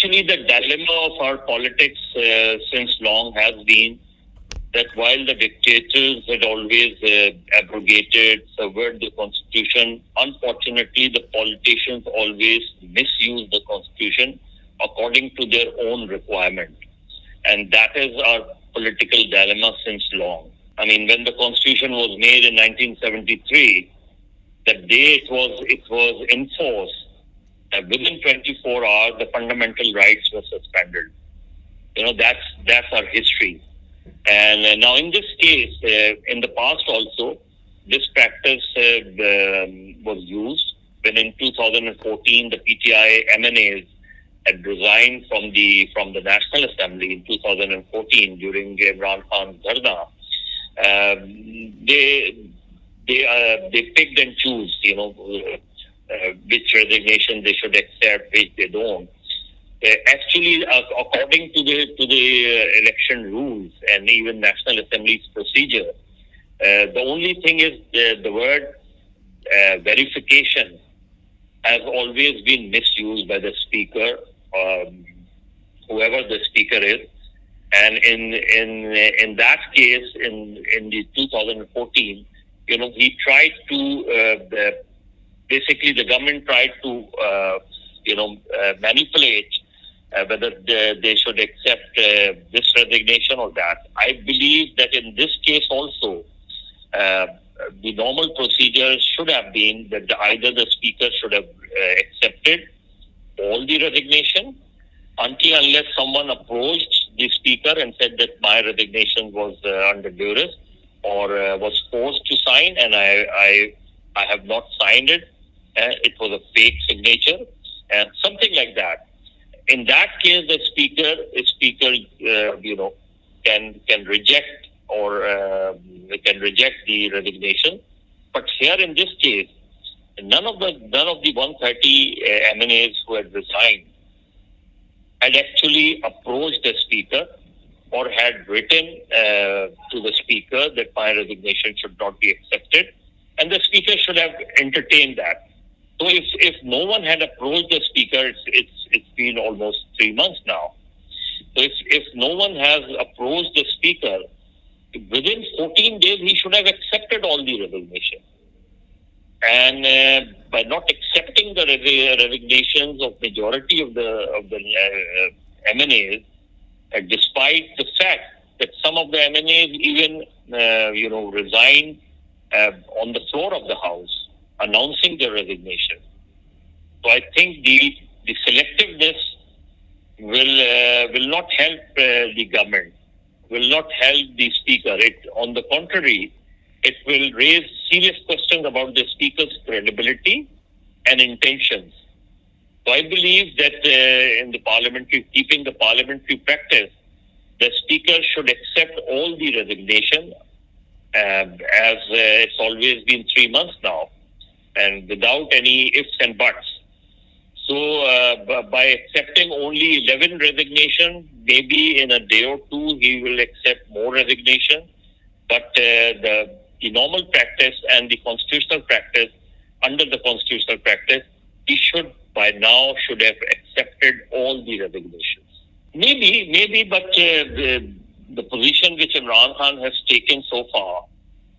Actually, the dilemma of our politics since long has been that while the dictators had always abrogated, subverted the constitution, unfortunately, the politicians always misuse the constitution according to their own requirement. And that is our political dilemma since long. I mean, when the constitution was made in 1973, the day it was enforced, within 24 hours, the fundamental rights were suspended. That's our history. And now in this case, in the past also, this practice was used when in 2014 the PTI MNAs had resigned from the National Assembly in 2014 during Imran Khan's Dharna. They picked and choose, which resignation they should accept, which they don't. Actually, according to the election rules and even National Assembly's procedure, the only thing is the word verification has always been misused by the speaker, whoever the speaker is. And in that case, in the 2014, he tried to basically the government tried to manipulate whether they should accept this resignation or that. I believe that in this case also, the normal procedure should have been that either the speaker should have accepted all the resignation unless someone approached the speaker and said that my resignation was under duress or was forced to sign, and I have not signed it. It was a fake signature, something like that. In that case, the speaker, can reject or can reject the resignation. But here in this case, none of the 130 MNAs who had resigned had actually approached the speaker or had written to the speaker that my resignation should not be accepted, and the speaker should have entertained that. So if no one had approached the speaker, it's been almost 3 months now. So if no one has approached the speaker, within 14 days he should have accepted all the resignation. And by not accepting the resignations of majority of the MNAs, despite the fact that some of the MNAs even resigned on the floor of the House, announcing their resignation. So I think the selectiveness will not help the government, will not help the speaker. On the contrary, it will raise serious questions about the speaker's credibility and intentions. So I believe that in the keeping the parliamentary practice, the speaker should accept all the resignation, as it's always been 3 months now, and without any ifs and buts. So by accepting only 11 resignation, maybe in a day or two he will accept more resignation. But the normal practice and the constitutional practice, under the constitutional practice, he should by now have accepted all the resignations. Maybe, but the position which Imran Khan has taken so far,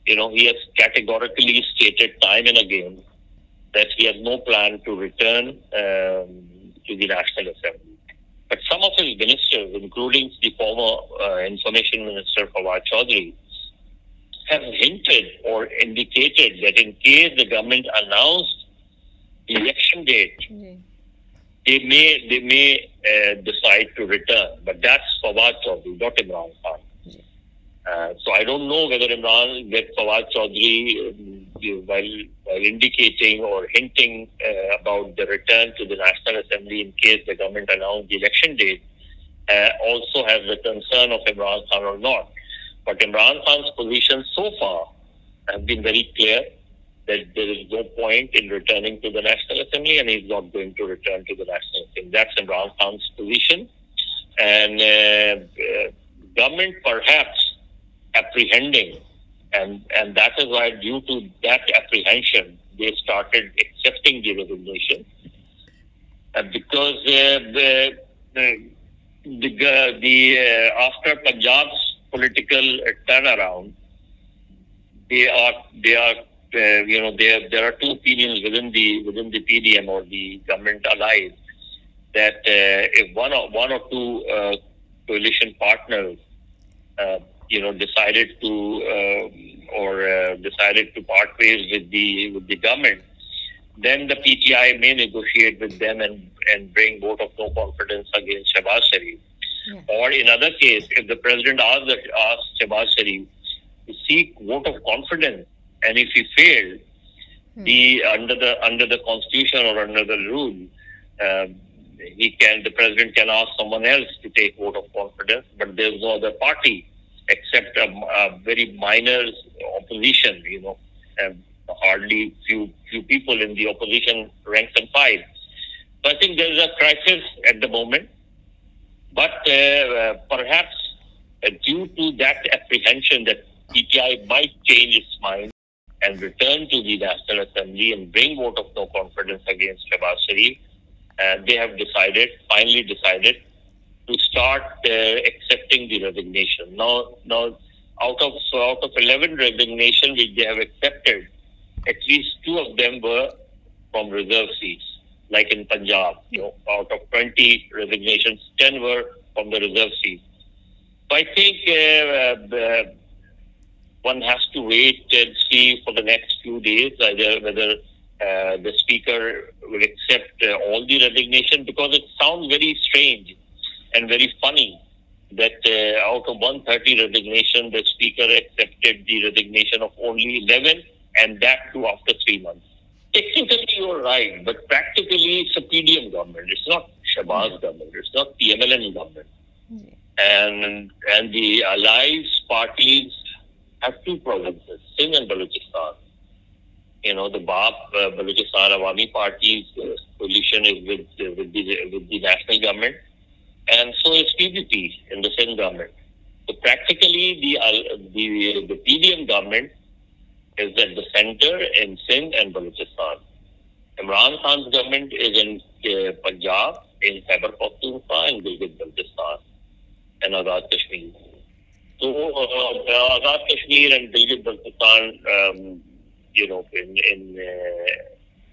he has categorically stated time and again that he has no plan to return to the National Assembly. But some of his ministers, including the former Information Minister Fawad Chaudhry, have hinted or indicated that in case the government announced the election date, they may decide to return. But that's Fawad Chaudhry, not Imran Khan. So I don't know whether Fawad Chaudhry, while indicating or hinting about the return to the National Assembly in case the government announced the election date, also has the concern of Imran Khan or not. But Imran Khan's position so far has been very clear that there is no point in returning to the National Assembly, and he's not going to return to the National Assembly. That's Imran Khan's position. And government perhaps apprehending, and that is why, due to that apprehension, they started accepting the resignation, because after Punjab's political turnaround, there are two opinions within the PDM or the government allies that if one or two coalition partners decided to part ways with the government, then the PTI may negotiate with them and bring vote of no confidence against Shehbaz Sharif. Yeah. Or in other case, if the president asks Shehbaz Sharif to seek vote of confidence, and if he failed, under the constitution or under the rule, the president can ask someone else to take vote of confidence, but there's no other party except a very minor opposition. Hardly few people in the opposition ranks and file. So I think there's a crisis at the moment, but perhaps due to that apprehension that PTI might change its mind and return to the National Assembly and bring vote of no confidence against Shehbaz Sharif, they have finally decided to start accepting the resignation. Now, out of 11 resignations which they have accepted, at least 2 of them were from reserve seats, like in Punjab. Out of 20 resignations, 10 were from the reserve seats. So I think one has to wait and see for the next few days whether the speaker will accept all the resignation, because it sounds very strange and very funny that out of 130 resignation, the speaker accepted the resignation of only 11, and that too after 3 months. Technically, you're right, but practically it's a PDM government. It's not Shehbaz government. It's not the MLN government. And the allies parties have 2 provinces, Sindh and Balochistan. The BAP, Balochistan Awami Party's coalition is with the national government, and so is PVP in the Sindh government. So practically, the PDM government is at the center in Sindh and Balochistan. Imran Khan's government is in Punjab, in Khyber Pakhtunkhwa, and Gilgit-Baltistan, and Azad Kashmir. So Azad Kashmir and Gilgit-Baltistan,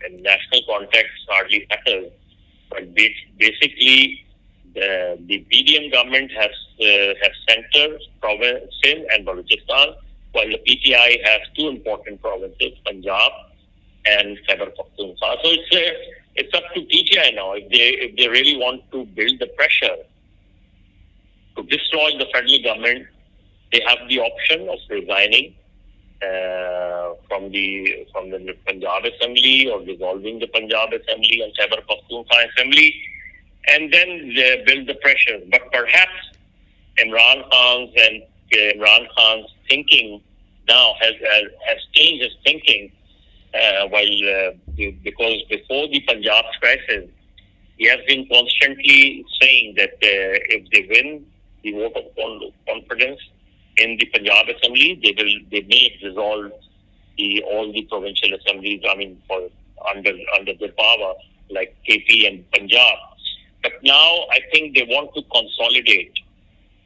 in national context, hardly matters. But basically, the PDM government has center, province, Sindh and Balochistan, while the PTI has 2 important provinces, Punjab and Khyber Pakhtunkhwa. So it's up to PTI now. If they really want to build the pressure to destroy the federal government, they have the option of resigning from the Punjab Assembly or dissolving the Punjab Assembly and Khyber Pakhtunkhwa Assembly, and then they build the pressure. But perhaps Imran Khan's thinking now has changed his thinking. Because before the Punjab crisis, he has been constantly saying that if they win the vote of confidence in the Punjab Assembly, they may dissolve all the provincial assemblies. Under their power, like KP and Punjab. But now I think they want to consolidate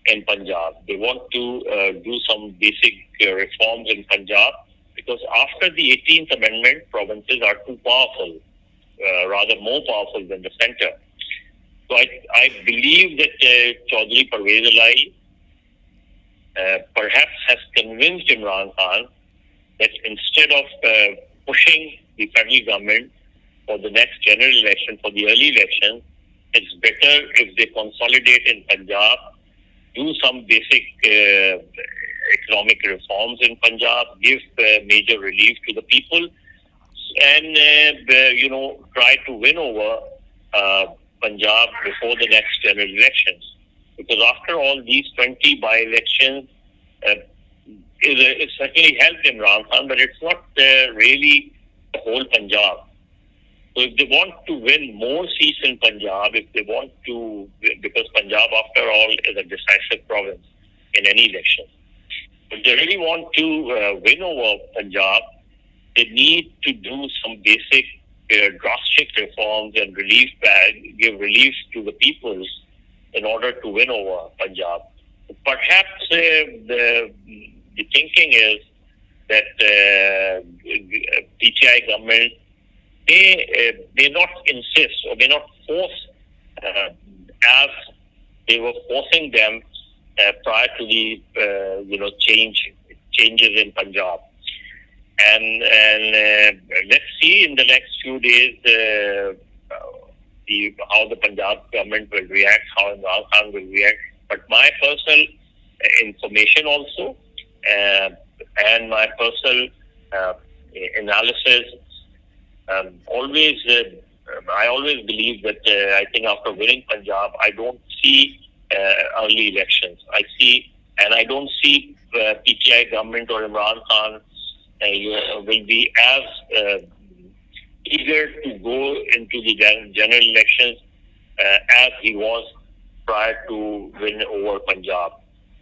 in Punjab. They want to do some basic reforms in Punjab, because after the 18th Amendment, provinces are too powerful, rather more powerful than the center. So I believe that Chaudhry Pervez perhaps has convinced Imran Khan that instead of pushing the federal government for the next general election, for the early election, it's better if they consolidate in Punjab, do some basic economic reforms in Punjab, give major relief to the people, and try to win over Punjab before the next general elections. Because after all, these 20 by-elections, it certainly helped Imran Khan, but it's not really the whole Punjab. So if they want to win more seats in Punjab, because Punjab, after all, is a decisive province in any election. If they really want to win over Punjab, they need to do some basic drastic reforms and give relief to the people in order to win over Punjab. Perhaps the thinking is that PTI government may not insist or may not force as they were forcing them prior to the changes in Punjab. And let's see in the next few days how the Punjab government will react, how Imran Khan will react. But my personal information also and my personal analysis, I always believe that I think after winning Punjab, I don't see early elections. I don't see PTI government or Imran Khan will be as eager to go into the general elections as he was prior to win over Punjab.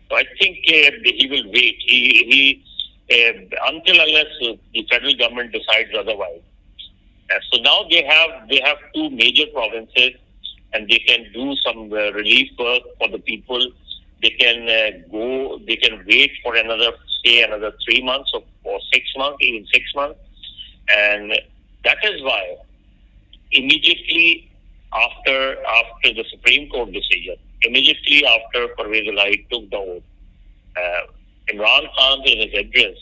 So I think he will wait. He until unless the federal government decides otherwise. So now they have two major provinces, and they can do some relief work for the people. They can They can wait for another 3 months or 6 months, even 6 months, and that is why immediately after the Supreme Court decision, immediately after Pervez took the oath, Imran Khan in his address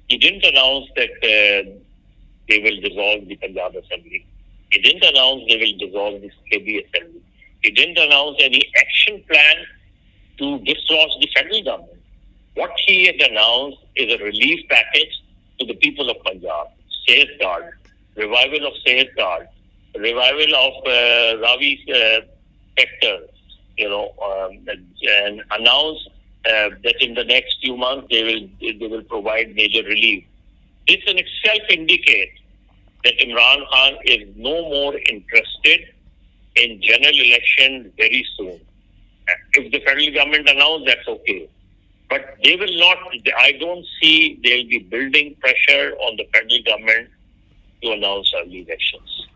he didn't announce that they will dissolve the Punjab Assembly. He didn't announce they will dissolve the KB Assembly. He didn't announce any action plan to dislodge the federal government. What he had announced is a relief package to the people of Punjab. Safeguard, revival of safeguard, revival of Ravi's sector, and announce that in the next few months they will provide major relief. This in itself indicates that Imran Khan is no more interested in general election very soon. If the federal government announces, that's okay. But they will not, I don't see they'll be building pressure on the federal government to announce early elections.